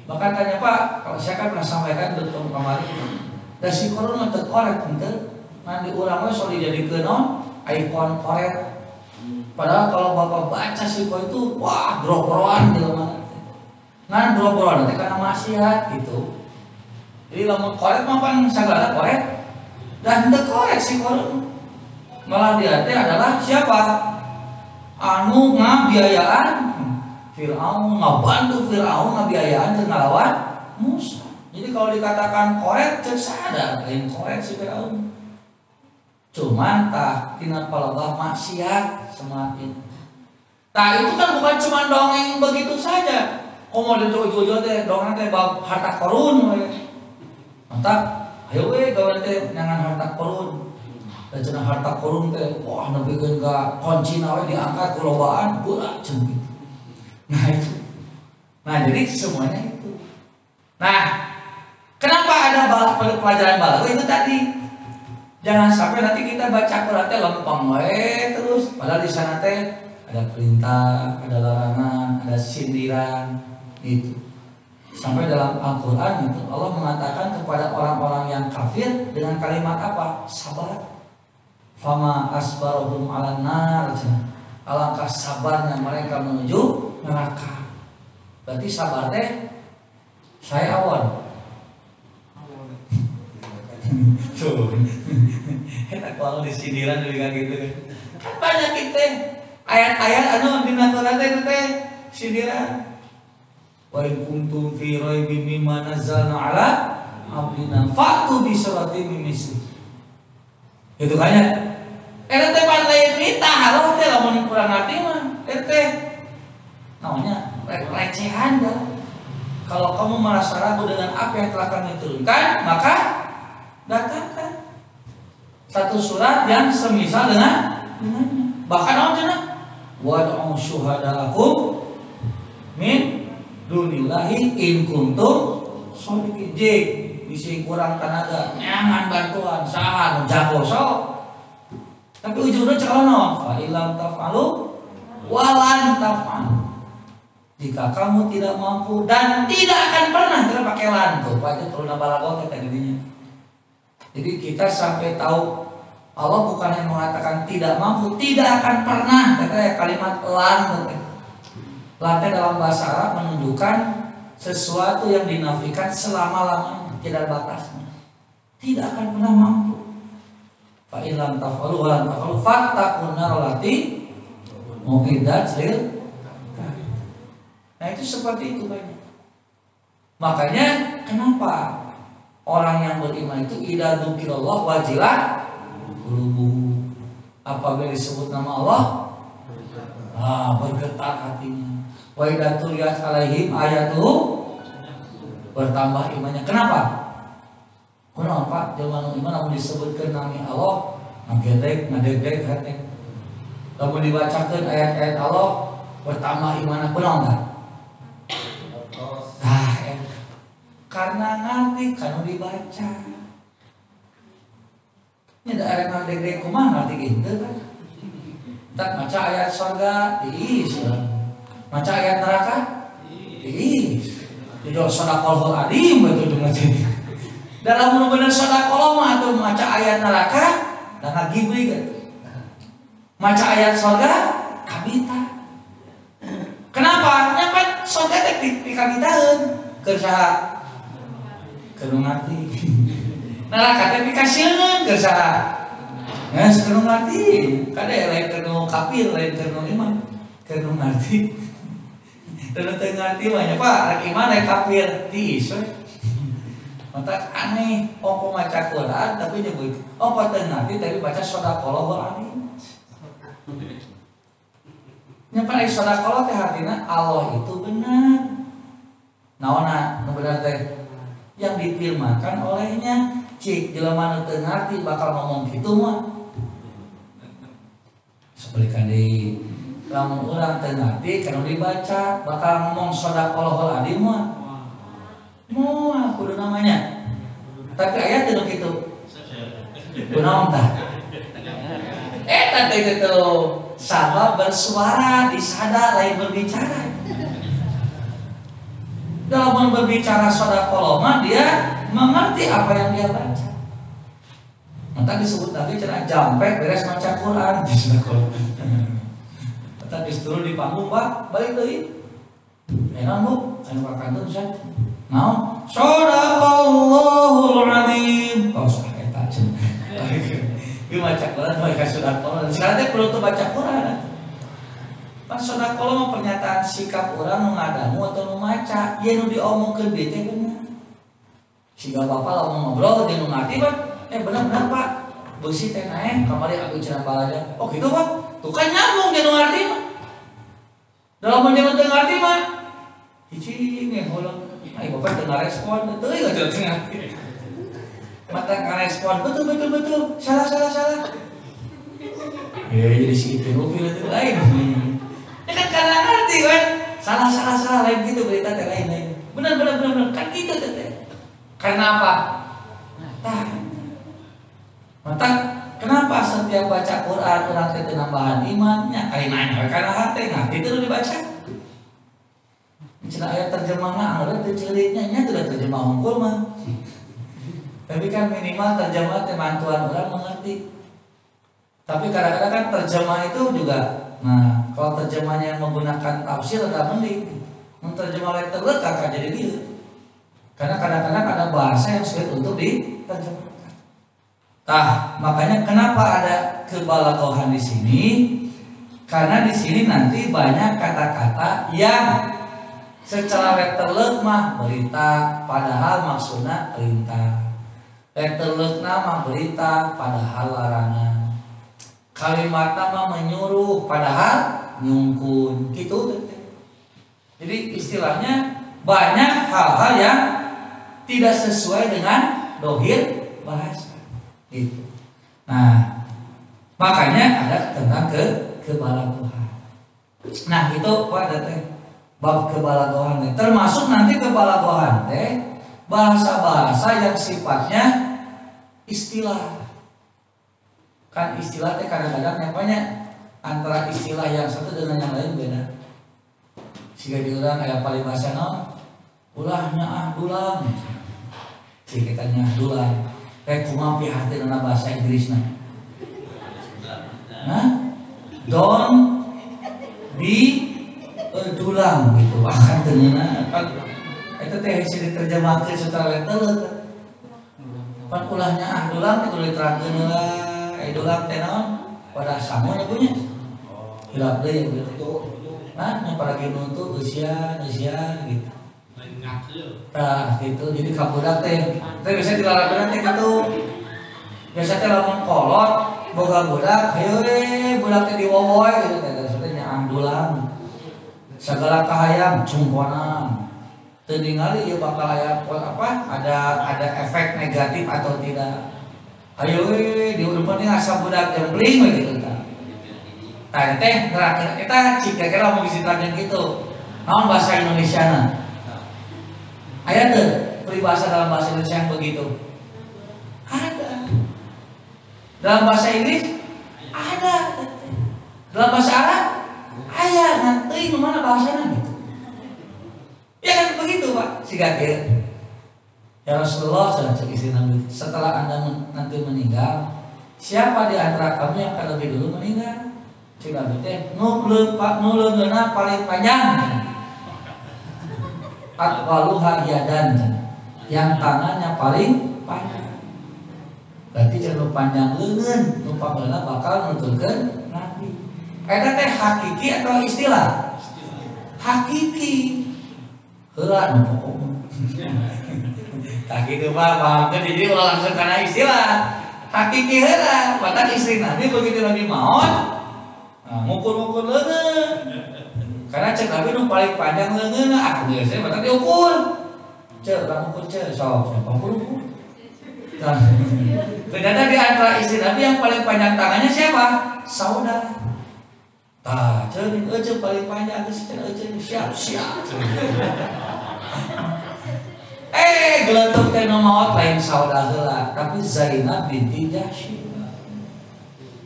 Bahkan tanya Pak, kalau saya kan pernah sampaikan betul kemarin, dan si Korun mah teu korek henteu, ngan di urang we so dijadikeun naon? Ikon korek. Padahal kalau Bapak baca si Korun itu, wah drop-dropan jelema. Ngan drop-dropan teh kana maksiat gitu. Jadi lamun korek mah pan sagala korek. Dan teu korek si Korun. Malah dia teh adalah siapa? Anu ngabiayaan Fir'aun, ngabantu Fir'aun ngabiayaan jeung ngalawan Musa. Jadi kalau dikatakan korek cek sadar lain korek si Fir'aun. Cuman tah tina palebah maksiat semakin. Tah itu kan bukan cuma dongeng begitu saja. Mau dijojo teh dongeng teh bab harta korun we. Mantap, ayo we gawe teh nyangan harta korun. Dan cenah harta korun teh wah nepikeun ka koncina we diangkat ku lobaan berat cenah gitu. Nah itu. Nah jadi semuanya itu. Nah, kenapa ada pelajaran balaghah itu tadi? Jangan sampai nanti kita baca Quran teh lempeng we terus padahal di sana teh ada perintah, ada larangan, ada sindiran itu. Sampai dalam Al-Qur'an itu Allah mengatakan kepada orang-orang yang kafir dengan kalimat apa? Sabar. Fama asbaruhum 'alan nar. Alangkah sabarnya mereka menuju neraka. Berarti sabar teh saya awal. Tuh. Enak kalau disindiran juga gitu. Kan banyak kita ayat-ayat anu dina Quran teh sindiran. Wa in kuntum fi raibin mimma nazzalna 'ala abdina fa'tu bi suratin min misli. Itu kayaknya eta teh pantai berita halo teh lamun kurang ngerti mah eta teh namanya pelecehan dah. Kalau kamu merasa ragu dengan apa yang telah kami turunkan, maka datangkan satu surat yang semisal dengannya. Bahkan Allah cenah wad'u syuhada'akum min dunillahi in kuntum shodiqin. Jik bisi kurang tenaga nyangan bantuan saha nu jago sok. Tapi ujungnya celana fa ilam taf'alu walan taf'alu. Jika kamu tidak mampu dan tidak akan pernah kita pakai lan tuh, Pak itu turun balaghah kita gininya. Jadi kita sampai tahu Allah bukan yang mengatakan tidak mampu, tidak akan pernah. Kata kalimat lan. Lan dalam bahasa Arab menunjukkan sesuatu yang dinafikan selama-lamanya, tidak ada batasnya. Tidak akan pernah mampu. Fa in lam taf'alu wa lam taf'alu fattaqun nar allati u'iddat lil. Nah itu seperti itu banyak. Makanya kenapa orang yang beriman itu idza dzukirallah wajilat qulubuhum. Apabila disebut nama Allah, bergetar hatinya. Wa idza tuliyat alaihim ayatuhu, bertambah imannya. Kenapa? Kenapa? Zaman iman namun disebutkan nama Allah, ngedeg hati. Lamun dibacakan ayat-ayat Allah, bertambah imannya. Benar enggak? Karena ngerti kan dibaca. Ini ada ayat ngedeg kumaha ngerti gitu kan? Tak baca ayat surga, baca ayat neraka, itu sadaqallahul adzim betul dengan dalam benar-benar sadaqallah mah atau baca ayat neraka dan ngagibri kan. Baca ayat surga kabita. Kenapa? Nya kan surga teh dikabitaeun keur saha? Keur ngarti. Neraka teh dikasieun keur saha? Ya, keur ngarti. Kade lain keur kafir, lain keur iman. Keur ngarti. Dan teu ngarti mah nya Pak, rek iman rek kafir tiis we. Mata aneh, kok maca Quran tapi nyebut kok teu ngarti tapi baca sadaqallahul adzim. Nya paling sadaqallah teh artina Allah itu benar. Naonna nu benar teh yang difirmankan olehnya. Cik jelema nu teu ngarti bakal ngomong kitu mah. Sebalikan deui lamun urang teu ngarti kana dibaca bakal ngomong sadaqallahul adzim mah. Moal kudu namanya. Tapi ayat teu kitu. Kunaon tah? Tadi itu sama bersuara disada lain berbicara. Dalam berbicara sadaqallah dia mengerti apa yang dia baca. Maka disebut tadi cenah jampek beres maca Quran di sadaqallah. Maka disuruh di panggung Pak, balik deui. Enak Bu, anu kakantun Ustaz. Naon? Sadaqallahul adzim. Oh, sah eta cenah. Ieu maca Quran mereka sadaqallah. Sekarang teh perlu baca Quran. Pas sadaqallah mah pernyataan sikap orang nu ngadamu atau nu maca, ye nu diomongkeun deui teh bener. Siga bapak lamun ngobrol jeung nu ngarti Pak, bener-bener Pak. Beusi teh naek kamari aku cenah balaja. Oh gitu Pak. Tuh kan nyambung jeung nu ngarti mah. Dalam jeung nu ngarti mah hiji ngeholong. Ai bapak teu ngarespon, teu aja teu ngarti. Mata ngarespon betul. Salah. Jadi segitu mobil itu lain. Ya kan karena ngerti kan. Salah lain gitu berita teh lain. Benar kan gitu teh. Karena apa? Mata kenapa setiap baca Quran orang teh nambahan imannya? Kali nanya karena hati ngerti terus dibaca. Cenah ayat terjemahna anggar teh ceuliknya nya teu terjemah unggul mah. Tapi kan minimal terjemah teman-tuan orang mengerti. Tapi kadang-kadang kan terjemah itu juga, nah kalau terjemahnya menggunakan tafsir ada mending. Menterjemah letterlet kakak jadi dia. Karena kadang-kadang ada bahasa yang sulit untuk diterjemahkan. Makanya kenapa ada kebalaghohan di sini? Karena di sini nanti banyak kata-kata yang secara letterlet mah berita, padahal maksudnya perintah. Letterlet nama berita padahal larangan. Kalimat nama menyuruh padahal nyungkun gitu. Jadi istilahnya banyak hal-hal yang tidak sesuai dengan dohir bahasa gitu. Nah makanya ada tentang kebalaghohan. Nah itu pada teh bab kebalaghohan teh termasuk nanti kebalaghohan teh bahasa-bahasa yang sifatnya istilah. Kan istilah teh kadang-kadang nyapanya antara istilah yang satu dengan yang lain beda. Siga di urang aya palibasa naon? Ulah nyaah dulang. Cik kita nyaah dulang. kumaha pihartieunna bahasa Inggrisna. Nah, don't be dulang gitu. Akan teunna eta teh hese diterjemahkeun secara leteuleut. Pan ulahnya dulang teh kudu diterangkeun heula. Dulang teh naon? Pada sama nya punya. Hilap deui gitu. Nah, yang pada nuntut usia gitu. Nah, gitu. Jadi kabudak teh biasa dilarang teh gitu. Biasa teh lamun kolot boga budak, hayu we budak teh diwowoy gitu teh. Maksudnya angdulang. Segala kahayang cungkonang. Teu ningali ieu bakal aya apa? Ada efek negatif atau tidak. Hayu we diureupeun asa budak jempling we gitu tah. Tah teh nerangkeun eta cika kira mau disitakeun kitu. Naon bahasa Indonesiana? Aya teu peribahasa dalam bahasa Indonesia yang begitu? Ada. Dalam bahasa Inggris ada. Dalam bahasa Arab aya. Nanti mana bahasana gitu. Ya kan begitu Pak. Siga kieu. Ya Rasulullah setelah Anda nanti meninggal, siapa di antara kami yang akan lebih dulu meninggal? Cik Nabi teh nu leungeunna paling panjang. Atwaluha yadan, yang tangannya paling panjang. Berarti jangan panjang leungeun, nu panggana bakal nuturkeun Nabi. Eta teh hakiki atau istilah? Hakiki. Heula nu pokokna. Tak gitu Pak, pahamkeun jadi ulah langsung kana istilah. Hakiki heula, padahal istri Nabi begitu Nabi maot, ngukur-ngukur leungeun. Karena cek Nabi nu paling panjang leungeunna, geus we batak diukur. Cek urang ukur cek sok, ukur. Ternyata di antara istri Nabi yang paling panjang tangannya siapa? Saudah. Tah, ceuing ece paling panjang geus cenah ece siap. Geletuk teh nu maot lain saudah heula, tapi Zainab binti Jahsy.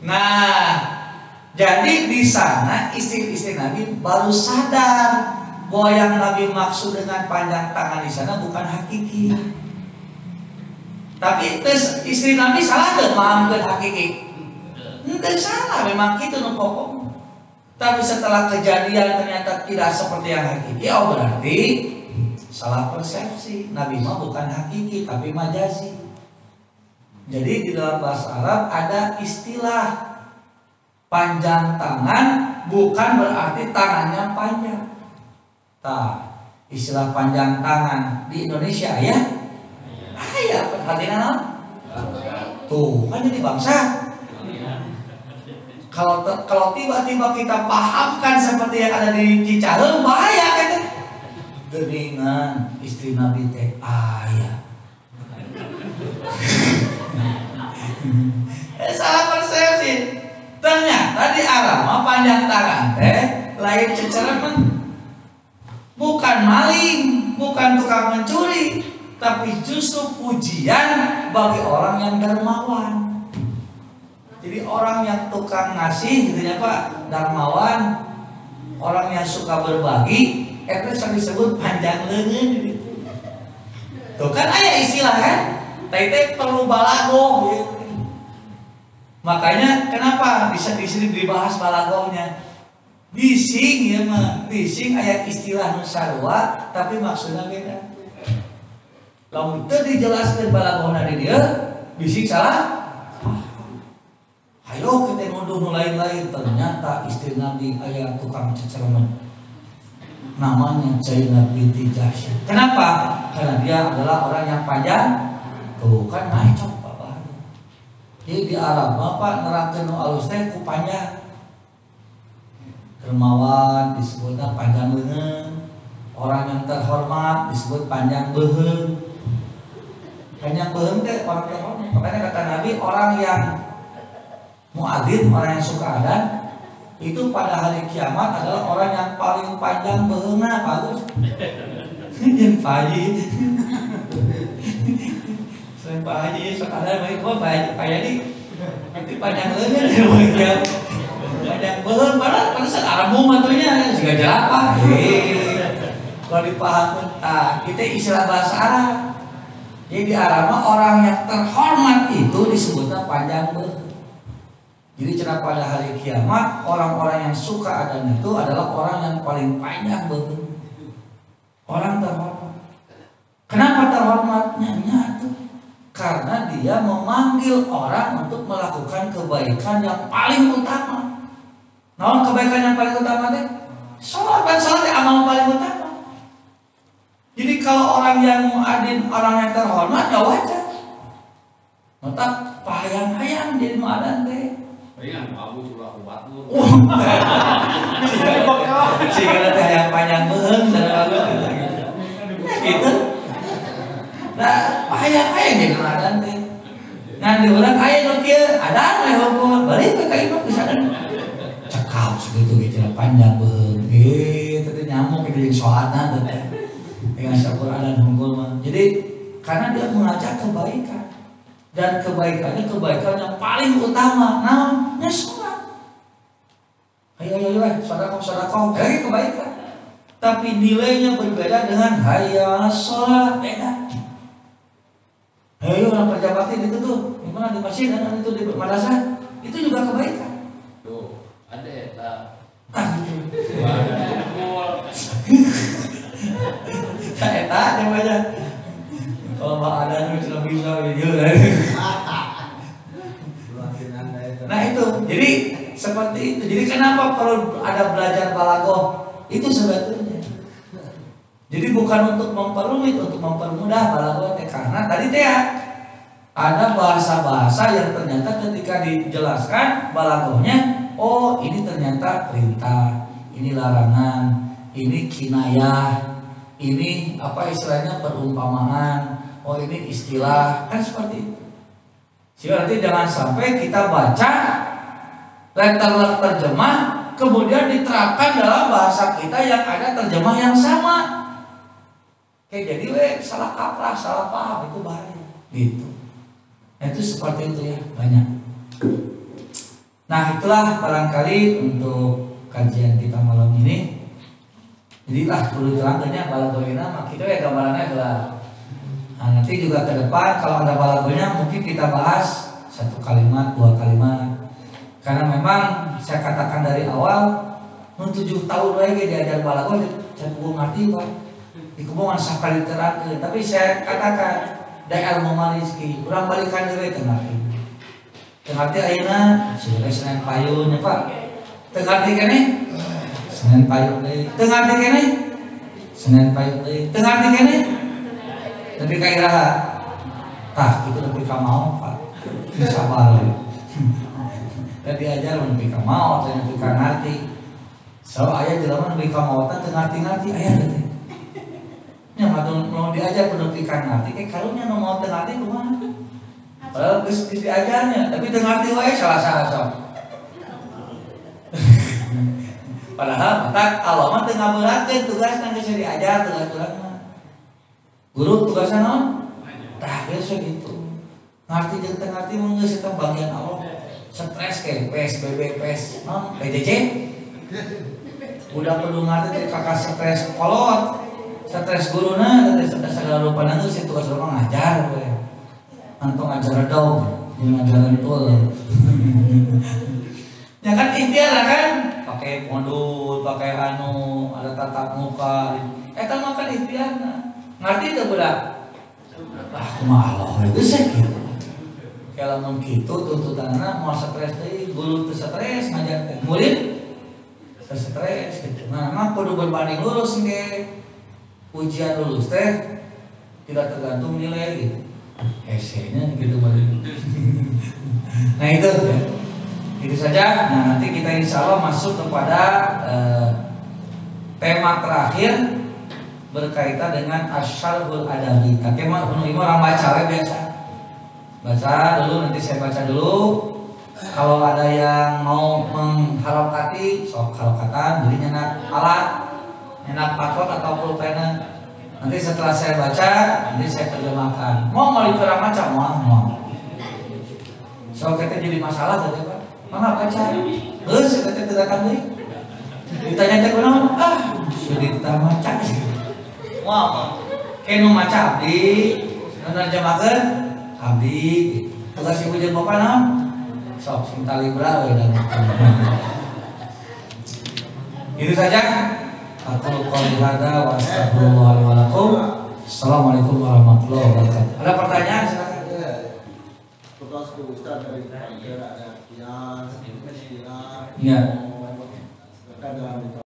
Nah, jadi di sana istri-istri Nabi baru sadar bahwa yang Nabi maksud dengan panjang tangan di sana bukan hakiki. Tapi istri Nabi salah teu pahamkeun hakiki. Henteu salah, memang kitu nu pokok. Tapi setelah kejadian ternyata tidak seperti yang hakiki, oh berarti salah persepsi. Nabi mah bukan hakiki tapi majazi. Jadi di dalam bahasa Arab ada istilah panjang tangan bukan berarti tangannya panjang. Tah, istilah panjang tangan di Indonesia ya? Aya perhatian tuh kan jadi bangsa. Kalau tiba-tiba kita pahamkan seperti yang ada di Cicaheum bahaya kan? Geningan istri Nabi teh aya. Salah persepsi. Ternyata di Arab mah panjang tangan teh lain ceceremen. Bukan maling, bukan tukang mencuri, tapi justru pujian bagi orang yang dermawan. Jadi orang yang tukang ngasih gitu ya Pak, dermawan, orang yang suka berbagi, itu disebut panjang leungeun gitu. Tuh kan aya istilah kan? Teh perlu balagoh gitu. Makanya kenapa bisa di sini dibahas balagohnya? Bising ya mah, bising aya istilah nu sarua tapi maksudnya beda. Lamun teu dijelaskeun balagohna di dieu, bising salah. Ayo kita nuduh nu lain-lain, ternyata istri Nabi aya tukang ceceremen. Namanya Zainab binti Jahsy. Kenapa? Karena dia adalah orang yang panjang. Tuh kan naik coba Pak. Jadi di Arab Bapak nerangkeun nu alus teh ku panjang. Dermawan disebutnya panjang leungeun. Orang yang terhormat disebut panjang beuheung. Panjang beuheung teh orang terhormat. Makanya kata Nabi orang yang muadzin, orang yang suka adzan itu pada hari kiamat adalah orang yang paling panjang beuheungna. Bagus. Jeung Pak Haji. Selain Pak Haji sok adzan bae kok Pak Haji. Nanti panjang leungeun ya. Panjang beuheung padahal sarambung atunya siga jerapah. Kalau dipahamkeun kita istilah bahasa Arab. Jadi di Arab orang yang terhormat itu disebutnya panjang beuh. Jadi cenah pada hari kiamat orang-orang yang suka adzan itu adalah orang yang paling panjang beuh. Orang terhormat. Kenapa terhormatnya? Nyatu. Karena dia memanggil orang untuk melakukan kebaikan yang paling utama. Naon kebaikan yang paling utama teh? Salat, dan salat amal paling utama. Jadi kalau orang yang muadzin, orang yang terhormat ya wajar. Mata pahayang-hayang jadi muadzin teh. Ringan Abu surah kubatur. Sehingga teh yang panjang beung gitu. Nah, pahayang-hayang jadi muadzin teh. Ngan di urang aya nu kieu adzan we hukum, balik we ka imam bisa dan cekap segitu bicara panjang beung. Teh nyamuk itu yang sholatna teh. Dengan syukur dan hukum mah. Jadi karena dia mengajak kebaikan dan kebaikannya kebaikan yang paling utama, namanya sholat. Ayo, sedekah, dari kebaikan. Tapi nilainya berbeda dengan hayya sholat, beda. Ayo orang kerja bakti itu tuh, gimana di masjid dan itu di madrasah, itu juga kebaikan. Tuh, ada tak? Gitu. Saya tanya aja. Kalau Mbak ada nih sudah bisa video. Nah itu, jadi seperti itu. Jadi kenapa perlu ada belajar balaghah? Itu sebetulnya. Jadi bukan untuk memperumit, untuk mempermudah balaghah, karena tadi teh ada bahasa-bahasa yang ternyata ketika dijelaskan balaghahnya, oh ini ternyata perintah, ini larangan, ini kinayah. Ini apa istilahnya perumpamaan, oh ini istilah, kan seperti itu. Sehingga nanti jangan sampai kita baca letter terjemah kemudian diterapkan dalam bahasa kita yang ada terjemah yang sama. Jadi salah kaprah, salah paham itu bahaya. Gitu. Nah, itu seperti itu ya, banyak. Nah itulah barangkali untuk kajian kita malam ini. Jadi lah perlu terangkannya balaghahna mah kita ya gambarannya adalah. Nah, nanti juga ke depan kalau ada balaghahnya mungkin kita bahas 1 kalimat, 2 kalimat. Karena memang saya katakan dari awal 7 tahun lagi diajar balaghah saya belum ngerti Pak. Di kuburan sakali terangkeun, tapi saya katakan da ilmu marizki, urang balikan deui teu ngarti. Teu ngarti ayeuna Senin payun ya Pak. Teu ngarti keneh Senin payung deui. Teu ngarti keneh? Senin payung deui. Teu ngarti keneh? Tapi ka iraha. Tah, itu nepi ka maot, Pak. Sabar. Tadi ajar nepi ka maot, nepi ka ngarti. So aya jelema nepi ka maot teu ngarti-ngarti aya teh. Nya mau diajar nepi ka ngarti, ke karunya nu maot teu ngarti kumaha? Padahal geus diajarnya, tapi teu ngarti wae salah-salah sok. Padahal tak Allah mah teu ngabeuratkeun tugasna geus diajar tugas-tugasna. Guru tugasna naon? Tah geus gitu. Ngarti jeung teu ngarti mah geus eta bagian Allah. Stres ke PSBB PES naon PJJ. Udah kudu ngarti teh kakak stres kolot. Stres guruna teh segala rupana geus tugas urang ngajar we. Antong ngajar dong, ngajaran tul. Ya kan ikhtiar kan? Pakai modul, pakai anu, ada tatap muka. Eta mah kan ikhtiarna. Ngarti teu budak? Ah, kumaha Allah geus gitu. Kalau mun kitu tuntutanna mau stres deui, guru teu stres ngajar teh. Murid teu stres gitu. Nah, mah kudu berbanding lurus ge. Ujian lulus teh tidak tergantung nilai gitu. Esenya gitu mah. Nah itu ya. Itu saja. Nah nanti kita insya Allah masuk kepada tema terakhir berkaitan dengan asyarhul adabi. Tapi ini orang baca biasa. Baca dulu, nanti saya baca dulu. Kalau ada yang mau mengharokati, sok harokatan, jadi nyenak alat, nyenak password atau pulpen. Nanti setelah saya baca, nanti saya terjemahkan. Mau dikurang macam mau. So kita jadi masalah tadi Pak. Mana baca? Saya kata tidak deui. Ditanya teh kunaon? Sudah kita maca. Wah, kenu maca abdi Menerjemahkan abdi. Tugas ibu jeung bapak naon? Sok sing tali bra we dan. Itu saja. Atul qouli hada wa astagfirullah wa lakum. Assalamualaikum warahmatullahi wabarakatuh. Ada pertanyaan silakan. Tugas ke Ustaz dari ada kias, Ya. ada